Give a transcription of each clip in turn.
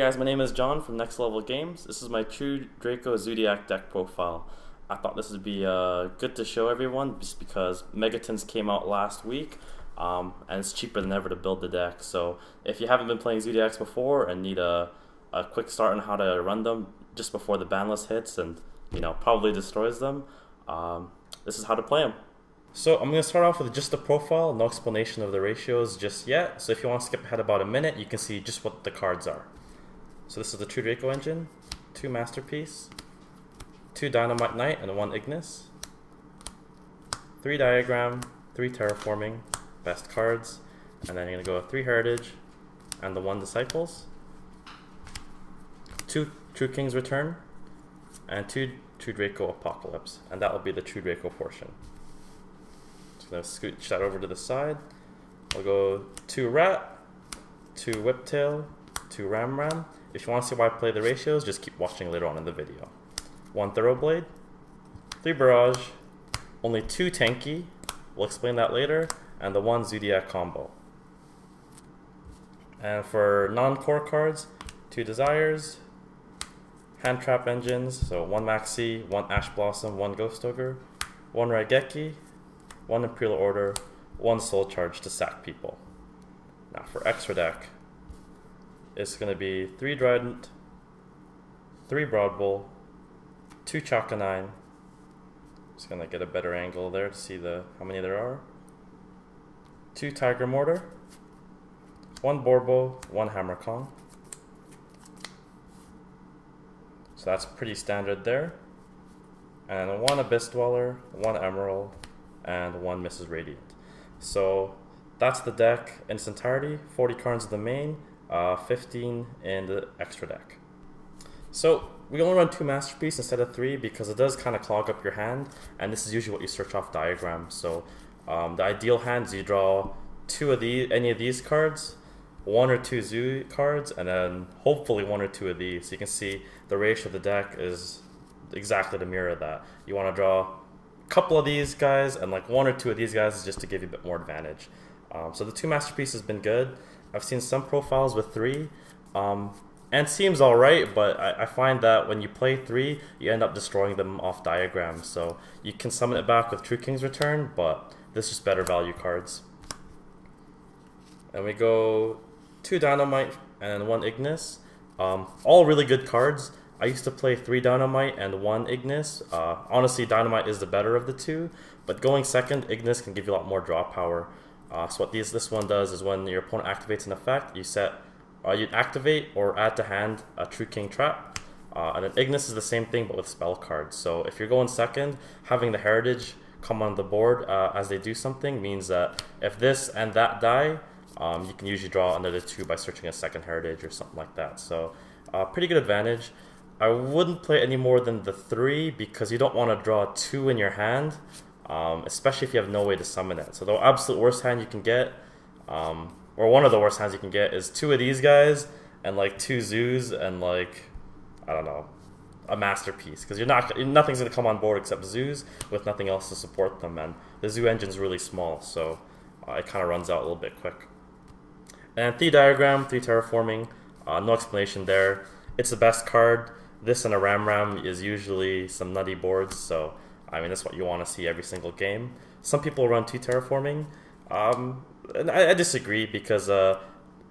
guys, my name is John from Next Level Games. This is my true Draco Zoodiac deck profile. I thought this would be good to show everyone just because Megatons came out last week and it's cheaper than ever to build the deck. So if you haven't been playing Zoodiacs before and need a quick start on how to run them just before the ban list hits and probably destroys them, this is how to play them. So I'm going to start off with just the profile, no explanation of the ratios just yet. So if you want to skip ahead about a minute, you can see just what the cards are. So this is the True Draco engine, 2 Masterpiece, 2 Dynamite Knight and 1 Ignis, 3 Diagram, 3 Terraforming, best cards, and then you're going to go with 3 Heritage and the 1 Disciples, 2 True King's Return, and 2 True Draco Apocalypse, and that will be the True Draco portion. Just going to scooch that over to the side. I'll go 2 Rat, 2 Whiptail, 2 Ram. If you want to see why I play the ratios, just keep watching later on in the video. 1 Thoroughblade, 3 Barrage, only 2 Tanky, we'll explain that later, and the 1 Zoodiac combo. And for non-core cards, 2 Desires, Hand Trap Engines, so 1 Maxi, 1 Ash Blossom, 1 Ghost Ogre, 1 Raigeki, 1 Imperial Order, 1 Soul Charge to sack people. Now for extra deck, it's going to be 3 Trident, 3 Broadbull, 2 Chakanine. Just going to get a better angle there to see how many there are. 2 Tiger Mortar, 1 Borbo, 1 Hammer Kong. So that's pretty standard there. And 1 Abyss Dweller, 1 Emerald, and 1 Mrs. Radiant. So that's the deck in its entirety. 40 cards in the main, 15 in the extra deck. So we only run 2 Masterpiece instead of 3 because it does kind of clog up your hand, and this is usually what you search off diagrams. So the ideal hand is you draw 2 of any of these cards, 1 or 2 Zoo cards, and then hopefully 1 or 2 of these. So you can see the ratio of the deck is exactly the mirror of that. You want to draw a couple of these guys and like 1 or 2 of these guys is just to give you a bit more advantage. So the 2 Masterpiece has been good. I've seen some profiles with 3, and seems alright, but I find that when you play 3, you end up destroying them off diagrams. So you can summon it back with True King's Return, but this is just better value cards. And we go 2 Dynamite and 1 Ignis. All really good cards. I used to play 3 Dynamite and 1 Ignis. Honestly, Dynamite is the better of the 2, but going second, Ignis can give you a lot more draw power. So what this one does is when your opponent activates an effect, you activate or add to hand a True King Trap. And then Ignis is the same thing but with spell cards. So if you're going second, having the Heritage come on the board as they do something means that if this and that die, you can usually draw another 2 by searching a second Heritage or something like that. So pretty good advantage. I wouldn't play any more than the 3 because you don't want to draw 2 in your hand, especially if you have no way to summon it. So the absolute worst hand you can get, or one of the worst hands you can get, is 2 of these guys and like 2 Zoos and like, I don't know, a Masterpiece, because nothing's going to come on board except Zoos with nothing else to support them, and the Zoo engine's really small, so it kind of runs out a little bit quick. And 3 Diagram, 3 Terraforming, no explanation there. It's the best card. This and a Ram is usually some nutty boards, so I mean that's what you want to see every single game. Some people run 2 Terraforming. And I disagree because the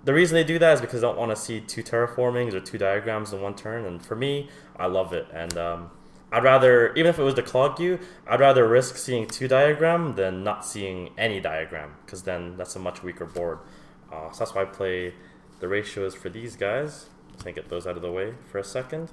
reason they do that is because they don't want to see 2 Terraformings or 2 Diagrams in one turn, and for me, I love it. And I'd rather, even if it was to clog you, I'd rather risk seeing 2 Diagram than not seeing any Diagram, because then that's a much weaker board. So that's why I play the ratios for these guys. Let me get those out of the way for a second.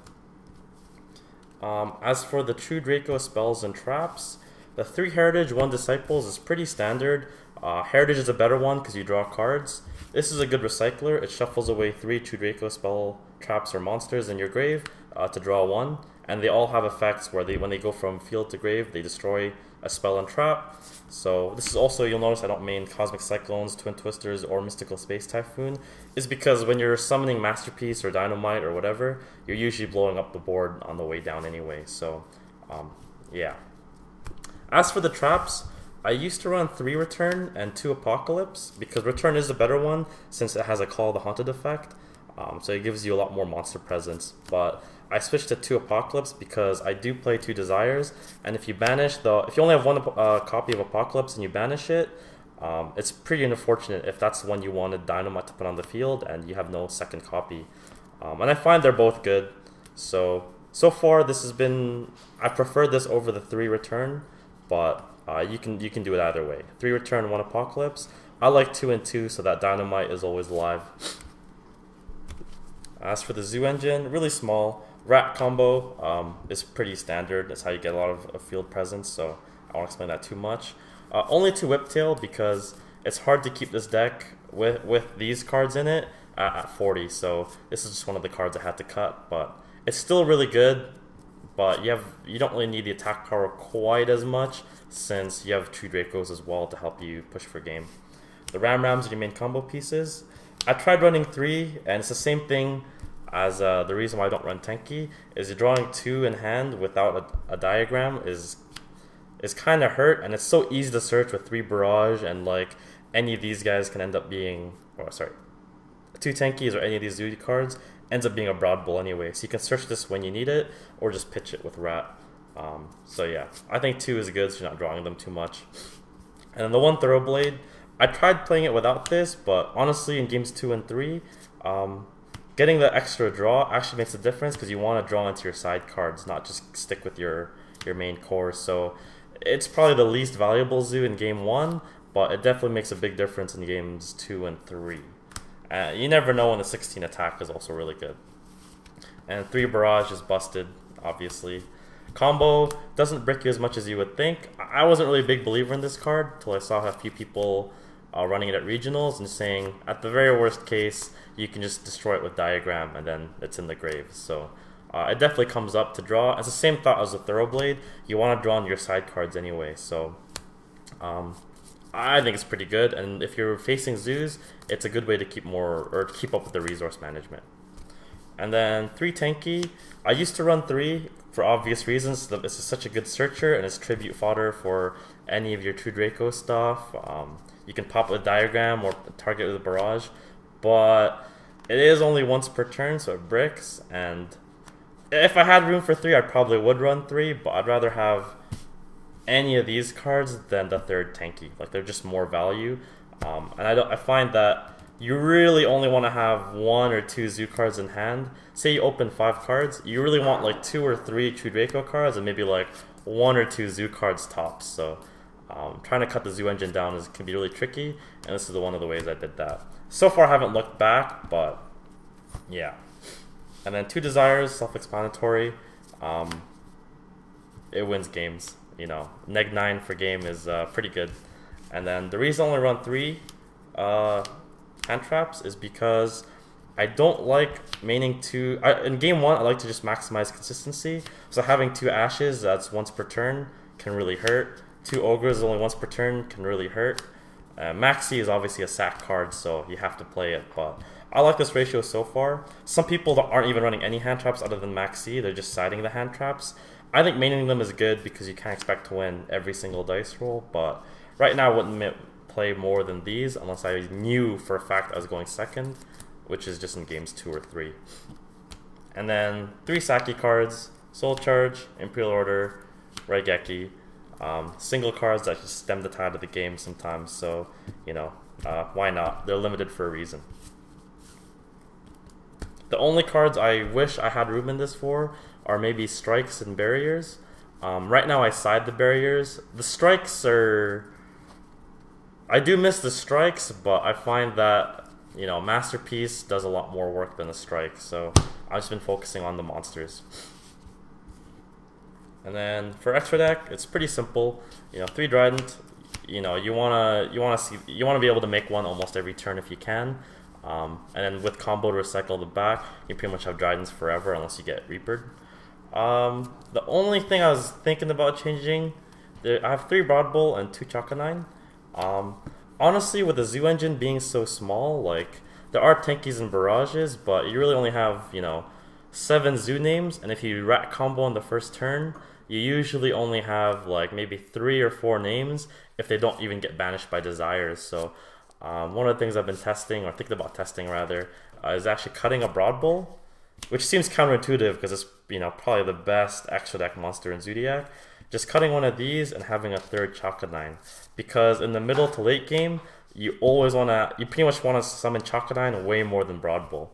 As for the True Draco spells and traps, the 3 Heritage, 1 Disciples is pretty standard. Heritage is a better one because you draw cards. This is a good recycler. It shuffles away 3 True Draco spell, traps, or monsters in your grave to draw 1. And they all have effects where when they go from field to grave, they destroy a spell and trap. So this is also, you'll notice I don't main Cosmic Cyclones, Twin Twisters, or Mystical Space Typhoon, is because when you're summoning Masterpiece or Dynamite or whatever, you're usually blowing up the board on the way down anyway. So yeah. As for the traps, I used to run 3 Return and 2 Apocalypse because Return is the better one since it has a Call of the Haunted effect. so it gives you a lot more monster presence. But I switched to 2 Apocalypse because I do play 2 Desires, and if you only have one copy of Apocalypse and you banish it, it's pretty unfortunate if that's the one you wanted Dynamite to put on the field and you have no second copy. And I find they're both good. So far this has been, I prefer this over the 3 return, but you can do it either way. 3 return, 1 Apocalypse. I like 2 and 2 so that Dynamite is always alive. As for the Zoo Engine, really small. Rat combo is pretty standard. That's how you get a lot of field presence, so I won't explain that too much. Only 2 Whiptail because it's hard to keep this deck with these cards in it at 40, so this is just one of the cards I had to cut, but it's still really good, but you don't really need the attack power quite as much since you have 2 Dracos as well to help you push for game. The Rams are your main combo pieces. I tried running 3, and it's the same thing as the reason why I don't run Tenki, is you're drawing 2 in hand without a diagram is kind of hurt, and it's so easy to search with 3 Barrage, and like any of these guys can end up being, 2 Tenkis or any of these Zoodiac cards ends up being a Broad Bull anyway, so you can search this when you need it, or just pitch it with Rat. So yeah, I think 2 is good so you're not drawing them too much. And then the 1 Thoroughblade, I tried playing it without this, but honestly in games 2 and 3, getting the extra draw actually makes a difference because you want to draw into your side cards, not just stick with your main core. So it's probably the least valuable Zoo in game 1, but it definitely makes a big difference in games 2 and 3. You never know when the 16 attack is also really good. And 3 Barrage is busted, obviously. Combo doesn't brick you as much as you would think. I wasn't really a big believer in this card until I saw a few people running it at regionals and saying, at the very worst case, you can just destroy it with Diagram and then it's in the grave. So it definitely comes up to draw. It's the same thought as a Thoroughblade. You want to draw on your side cards anyway. So I think it's pretty good. And if you're facing zoos, it's a good way to keep up with the resource management. And then 3 Tenki. I used to run 3 for obvious reasons. This is such a good searcher and it's tribute fodder for any of your 2 Draco stuff. You can pop a diagram or target with a barrage, but it is only once per turn, so it bricks. And if I had room for 3, I probably would run 3, but I'd rather have any of these cards than the 3rd Tenki. Like, they're just more value. And I find that you really only want to have 1 or 2 Zoo cards in hand. Say you open 5 cards, you really want like 2 or 3 True Draco cards and maybe like 1 or 2 Zoo cards tops. So trying to cut the Zoo Engine down can be really tricky, and this is one of the ways I did that. So far I haven't looked back, but yeah. And then 2 Desires, self-explanatory. It wins games, you know. Neg 9 for game is pretty good. And then the reason I only run 3 hand traps is because I don't like maining 2. In game 1, I like to just maximize consistency. So having 2 Ashes that's once per turn can really hurt. 2 Ogres only once per turn can really hurt. Maxi is obviously a sack card, so you have to play it. But I like this ratio so far. Some people that aren't even running any hand traps other than Maxi, they're just siding the hand traps. I think maining them is good because you can't expect to win every single dice roll. But right now I wouldn't play more than these unless I knew for a fact I was going second, which is just in games 2 or 3. And then 3 Saki cards, Soul Charge, Imperial Order, Raigeki. Single cards that just stem the tide of the game sometimes, so you know, why not? They're limited for a reason. The only cards I wish I had room in this for are maybe Strikes and Barriers. Right now I side the Barriers. The Strikes are... I do miss the Strikes, but I find that, you know, Masterpiece does a lot more work than a Strike, so I've just been focusing on the monsters. And then for extra deck, it's pretty simple. You know, 3 Trident. You know, you wanna be able to make 1 almost every turn if you can. And then with combo to recycle the back, you pretty much have Tridents forever unless you get Reapered. The only thing I was thinking about changing, I have 3 Broad Bull and 2 Chakanine. Honestly, with the Zoo Engine being so small, like there are Tenkis and Barrages, but you really only have, you know, 7 Zoo names, and if you rat combo on the first turn, you usually only have like maybe 3 or 4 names if they don't even get banished by Desires. So one of the things I've been testing, or thinking about testing rather, is actually cutting a Broad Bull, which seems counterintuitive because it's probably the best extra deck monster in Zoodiac. Just cutting one of these and having a third Chakanine, because in the middle to late game, you pretty much want to summon Chakanine way more than Broad Bull.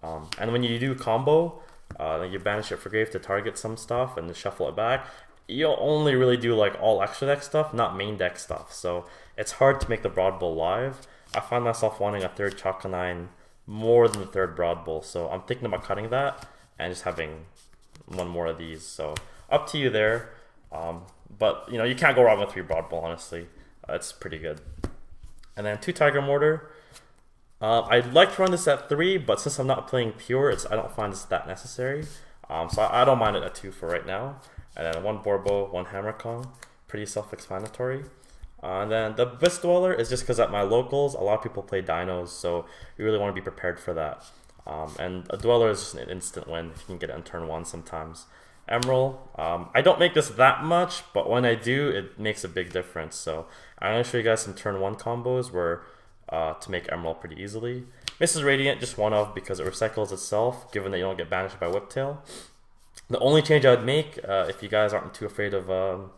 And when you do combo, you banish it for grave to target some stuff and then shuffle it back. You'll only really do like all extra deck stuff, not main deck stuff. So it's hard to make the Broad Bull live. I find myself wanting a third Chakanine more than the third Broad Bull. So I'm thinking about cutting that and just having one more of these. So up to you there. But you can't go wrong with 3 Broad Bull, honestly. It's pretty good. And then 2 Tiger Mortar. I'd like to run this at 3, but since I'm not playing pure, I don't find this that necessary. So I don't mind it at 2 for right now. And then 1 Borbo, 1 Hammer Kong. Pretty self-explanatory. And then the Abyss Dweller is just because at my locals, a lot of people play dinos, so you really want to be prepared for that. And a Dweller is just an instant win if you can get it on turn 1 sometimes. Emerald, I don't make this that much, but when I do, it makes a big difference. So I'm going to show you guys some turn 1 combos where to make Emerald pretty easily. Mrs. Radiant, just one of because it recycles itself, given that you don't get banished by Whiptail. The only change I would make, if you guys aren't too afraid of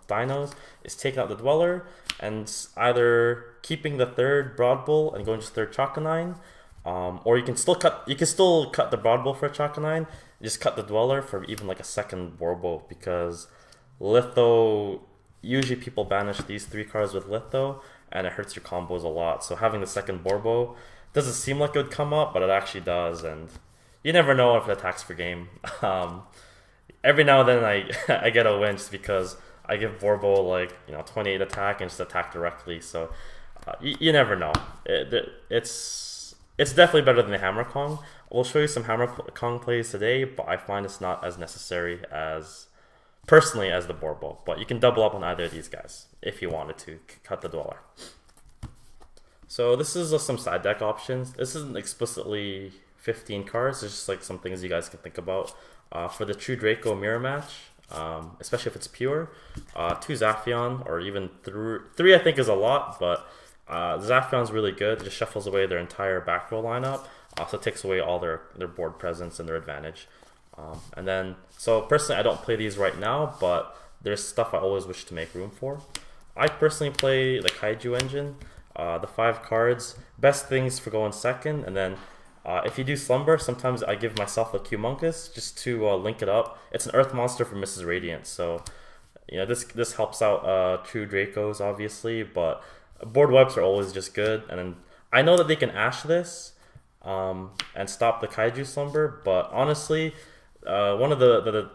dinos, is taking out the Dweller and either keeping the third Broad Bull and going just third Chakanine, or you can still cut the Broad Bull for a Chakanine, just cut the Dweller for even like a second Borbo, because Litho, usually people banish these 3 cards with Litho and it hurts your combos a lot. So having the second Borbo doesn't seem like it would come up, but it actually does, and you never know if it attacks for game. Every now and then I get a win just because I give Borbo like 28 attack and just attack directly. So you never know. It's definitely better than the Hammer Kong. We'll show you some Hammer Kong plays today, but I find it's not as necessary personally as the Borbo. But you can double up on either of these guys if you wanted to cut the Dweller. So this is some side deck options. This isn't explicitly 15 cards. It's just like some things you guys can think about. For the True Draco mirror match, especially if it's pure, 2 Zaphion, or even 3 I think is a lot, but Zaphion's really good. It just shuffles away their entire back row lineup, also takes away all their board presence and their advantage. And then, so personally I don't play these right now, but there's stuff I always wish to make room for. I personally play the Kaiju engine, the 5 cards, best things for going second, and then if you do Slumber, sometimes I give myself a Cumungus just to link it up. It's an Earth monster for Mrs. Radiant, so this helps out True Dracos obviously, but board wipes are always just good. And then I know that they can Ash this and stop the Kaiju Slumber, but honestly, one of the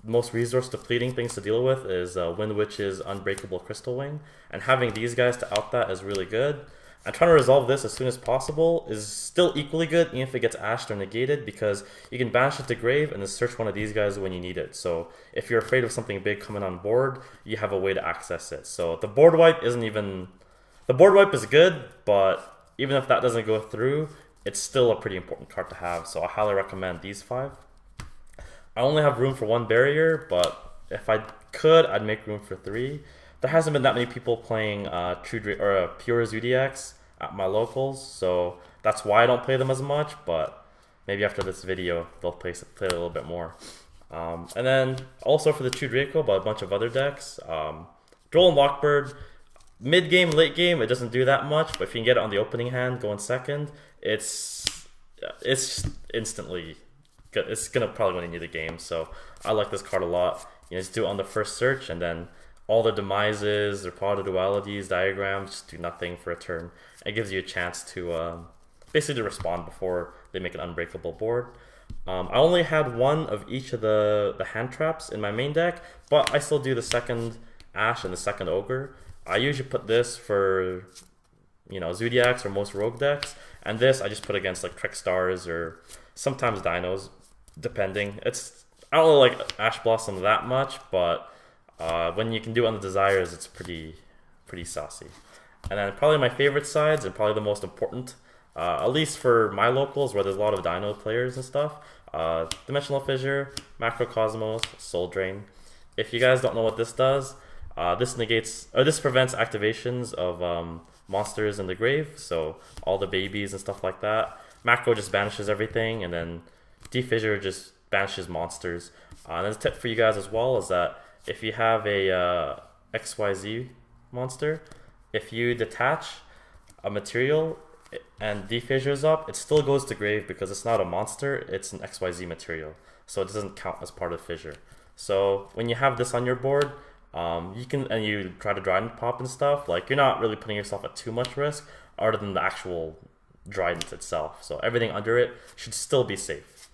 most resource depleting things to deal with is Wind Witch's Unbreakable Crystal Wing, and having these guys to out that is really good. And trying to resolve this as soon as possible is still equally good, even if it gets ashed or negated, because you can banish it to grave and then search one of these guys when you need it. So if you're afraid of something big coming on board, you have a way to access it. So the board wipe the board wipe is good, but even if that doesn't go through, it's still a pretty important card to have. So I highly recommend these 5. I only have room for 1 barrier, but if I could, I'd make room for 3. There hasn't been that many people playing pure Zoodiacs at my locals, so that's why I don't play them as much, but maybe after this video they'll play a little bit more. And then also for the True Draco, but a bunch of other decks. Droll and Lockbird, mid game, late game, it doesn't do that much, but if you can get it on the opening hand, going second, it's instantly good. It's gonna probably win you the game, so I like this card a lot. Just do it on the first search, and then all the demises, their pot of dualities, diagrams, just do nothing for a turn. It gives you a chance to basically respond before they make an unbreakable board. I only had 1 of each of the hand traps in my main deck, but I still do the second Ash and the second Ogre. I usually put this for Zoodiacs or most rogue decks, and this I just put against like Trickstars or sometimes Dinos, depending. I don't really like Ash Blossom that much, but when you can do it on the Desires, it's pretty saucy. And then probably my favorite sides, and probably the most important, at least for my locals where there's a lot of Dino players and stuff, Dimensional Fissure, Macrocosmos, Soul Drain. If you guys don't know what this does, this prevents activations of monsters in the grave, so all the babies and stuff like that. Macro just banishes everything, and then Defissure just banishes monsters. And a tip for you guys as well is that if you have a XYZ monster, if you detach a material and Defissures up, it still goes to grave because it's not a monster, it's an XYZ material. So it doesn't count as part of Fissure. So when you have this on your board, you try to Trident pop and stuff, like you're not really putting yourself at too much risk other than the actual Trident itself. So everything under it should still be safe.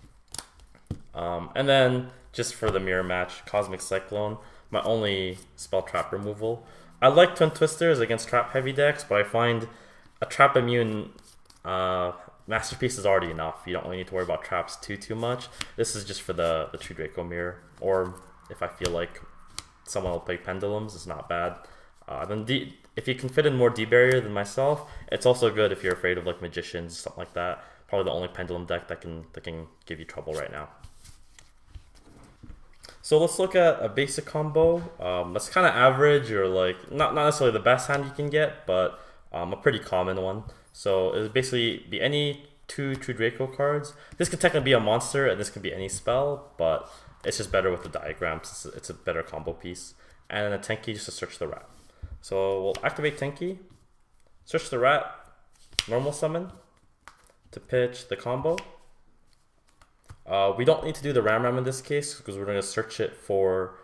And then just for the mirror match, Cosmic Cyclone, my only spell trap removal. I like Twin Twisters against trap heavy decks, but I find a trap immune Masterpiece is already enough. You don't really need to worry about traps too much. This is just for the True Draco mirror, or if I feel like someone will play Pendulums, it's not bad. If you can fit in more D barrier than myself, it's also good if you're afraid of like Magicians, something like that. Probably the only Pendulum deck that can give you trouble right now. So let's look at a basic combo. That's kind of average, or like not necessarily the best hand you can get, but a pretty common one. So it would basically be any 2 True Draco cards. This could technically be a monster, and this can be any spell, but it's just better with the diagrams. It's a better combo piece. And then a Tenki just to search the rat. So we'll activate Tenki, search the rat, normal summon to pitch the combo. We don't need to do the Ram in this case because we're going to search it for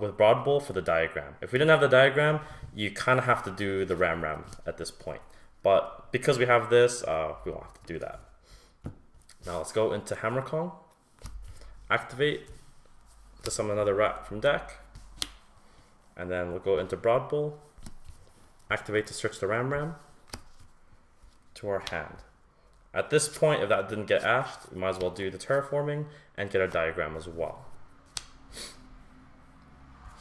with Broad Bull for the diagram. If we didn't have the diagram, you kind of have to do the Ram at this point. But because we have this, we won't have to do that. Now let's go into Hammer Kong, activate to summon another rat from deck, and then we'll go into Broad Bull, activate to search the Ram to our hand. At this point, if that didn't get ashed, we might as well do the terraforming and get our diagram as well.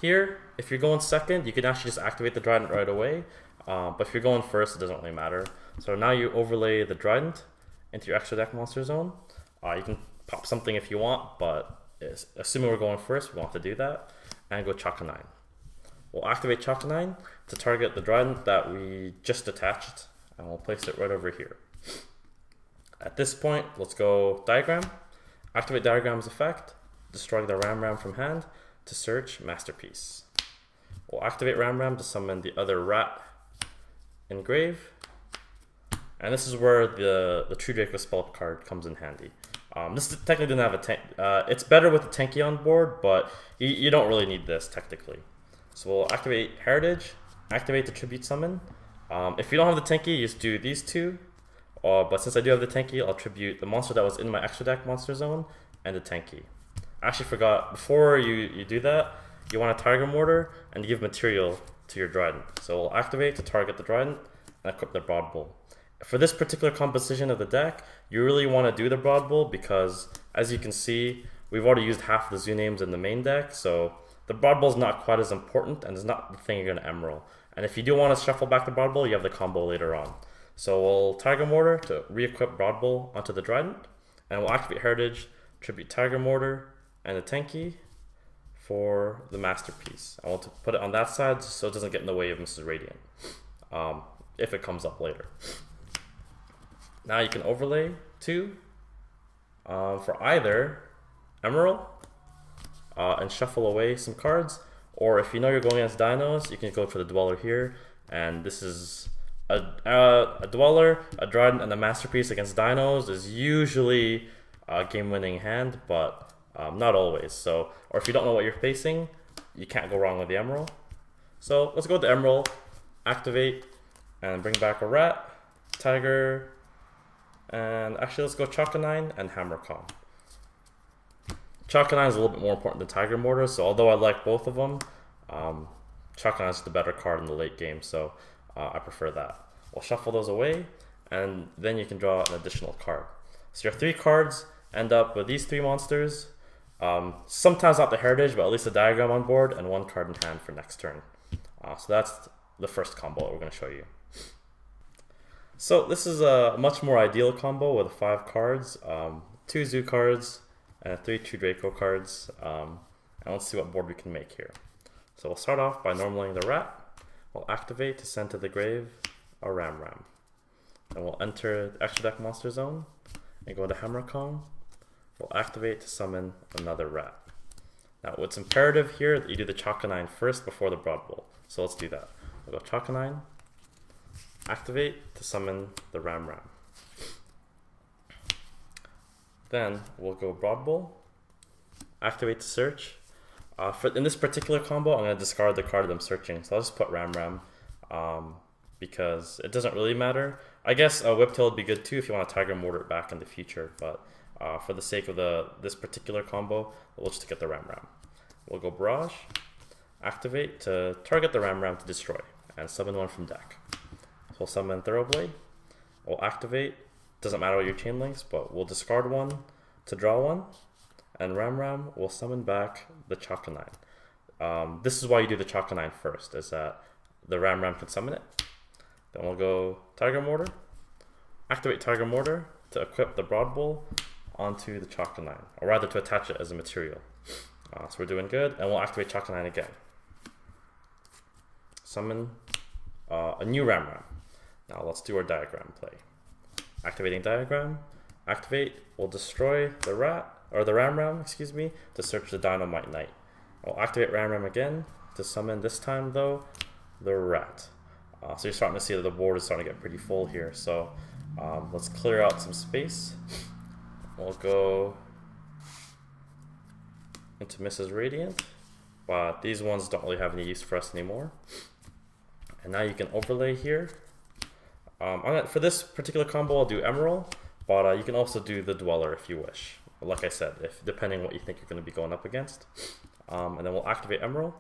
Here, if you're going second, you can actually just activate the Trident right away. But if you're going first, it doesn't really matter. So now you overlay the Trident into your extra deck monster zone. You can pop something if you want, but assuming we're going first, we won't have to do that. And go Chaka 9. We'll activate Chaka 9 to target the Trident that we just detached, and we'll place it right over here. At this point, let's go Diagram. Activate Diagram's effect, destroy the Ram from hand to search Masterpiece. We'll activate Ram to summon the other rat in grave, and this is where the True Draco spell card comes in handy. This technically didn't have a tank. It's better with the Tenki on board, but you don't really need this technically. So we'll activate Heritage, activate the Tribute Summon. If you don't have the Tenki, you just do these two. But since I do have the Tenki, I'll tribute the monster that was in my extra deck monster zone and the Tenki. I actually forgot, before you do that, you want a Tiger Mortar and give material to your Trident. So we'll activate to target the Trident and equip the Broad Bull. For this particular composition of the deck, you really want to do the Broad Bull because, as you can see, we've already used half the zoo names in the main deck, so the Broad Bull is not quite as important and is not the thing you're going to emerald. And if you do want to shuffle back the Broad Bull, you have the combo later on. So we'll Tiger Mortar to re-equip Broad Bull onto the Trident, and we'll activate Heritage, tribute Tiger Mortar, and the Tenki for the Masterpiece. I want to put it on that side so it doesn't get in the way of Mrs. Radiant, if it comes up later. Now you can overlay 2 for either Emerald and shuffle away some cards, or if you know you're going against Dinos, you can go for the Dweller here, and this is a Dweller, a Trident, and a Masterpiece against Dinos is usually a game-winning hand, but not always. So, or if you don't know what you're facing, you can't go wrong with the Emerald. So let's go with the Emerald, activate, and bring back a rat, Tiger, and actually let's go Chaka 9 and Hammer Kong. Chaka 9 is a little bit more important than Tiger Mortar, so although I like both of them, Chaka 9 is the better card in the late game, so I prefer that. We'll shuffle those away, and then you can draw an additional card. So your 3 cards end up with these 3 monsters, sometimes not the Heritage, but at least a diagram on board, and 1 card in hand for next turn. So that's the first combo that we're going to show you. So this is a much more ideal combo with 5 cards, 2 Zoo cards, and 3 True Draco cards, and let's see what board we can make here. So we'll start off by normaling the rat. We'll activate to send to the grave a Ram. and we'll enter the extra deck monster zone and go to Hammer Kong. We'll activate to summon another rat. Now it's imperative here that you do the Chakanine first before the Broad Bull. So let's do that. We'll go Chakanine, activate to summon the Ram Ram. Then we'll go Broad Bull, activate to search. In this particular combo, I'm going to discard the card that I'm searching. So I'll just put Ram Ram because it doesn't really matter. I guess Whiptail would be good too if you want to Tiger Mortar it back in the future, but for the sake of this particular combo, we'll just get the Ram Ram. We'll go Barrage, activate to target the Ram Ram to destroy, and summon one from deck. So we'll summon Thoroughblade, we'll activate, doesn't matter what your chain links, but we'll discard one to draw one, and Ram Ram will summon back the Chakanine. This is why you do the Chakanine first, is that the Ram Ram can summon it. Then we'll go Tiger Mortar, activate Tiger Mortar to equip the Broad Bull onto the Chakanine, or rather to attach it as a material. So we're doing good, and we'll activate Chakanine again. Summon a new Ram Ram. Now let's do our diagram play. Activating diagram, activate, we'll destroy the Ram Ram, excuse me, to search the Dynamite Knight. We'll activate Ram Ram again to summon, this time though, the rat. So you're starting to see that the board is starting to get pretty full here. So let's clear out some space. We'll go into Mrs. Radiant, but these ones don't really have any use for us anymore. And now you can overlay here. For this particular combo, I'll do Emerald, but you can also do the Dweller if you wish. Like I said, depending on what you think you're going to be going up against. And then we'll activate Emerald.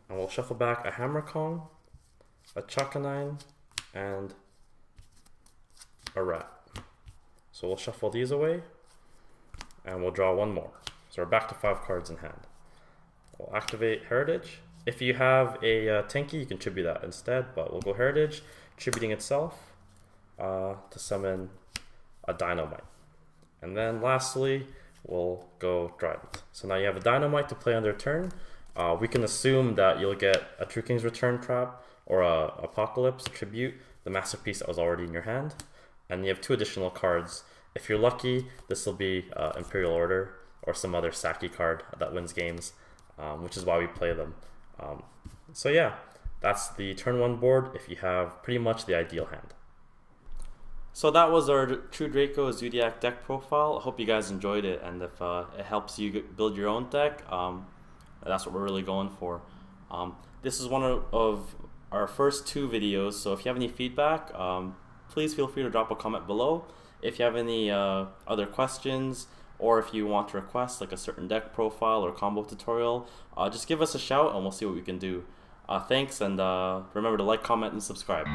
And we'll shuffle back a Hammer Kong, a Chakanine, and a rat. So we'll shuffle these away, and we'll draw one more. So we're back to 5 cards in hand. We'll activate Heritage. If you have a Tenki, you can tribute that instead, but we'll go Heritage, tributing itself to summon a Dynamite. And then lastly, we'll go Trident. So now you have a Dynamite to play on their turn. We can assume that you'll get a True King's Return trap or a Apocalypse, a tribute, the Masterpiece that was already in your hand. And you have 2 additional cards. If you're lucky, this will be Imperial Order or some other Saki card that wins games, which is why we play them. So yeah, that's the turn 1 board if you have pretty much the ideal hand. So that was our True Draco Zoodiac deck profile. I hope you guys enjoyed it, and if it helps you build your own deck, that's what we're really going for. This is one of our first 2 videos, so if you have any feedback, please feel free to drop a comment below. If you have any other questions, or if you want to request like a certain deck profile or combo tutorial, just give us a shout and we'll see what we can do. Thanks, and remember to like, comment, and subscribe.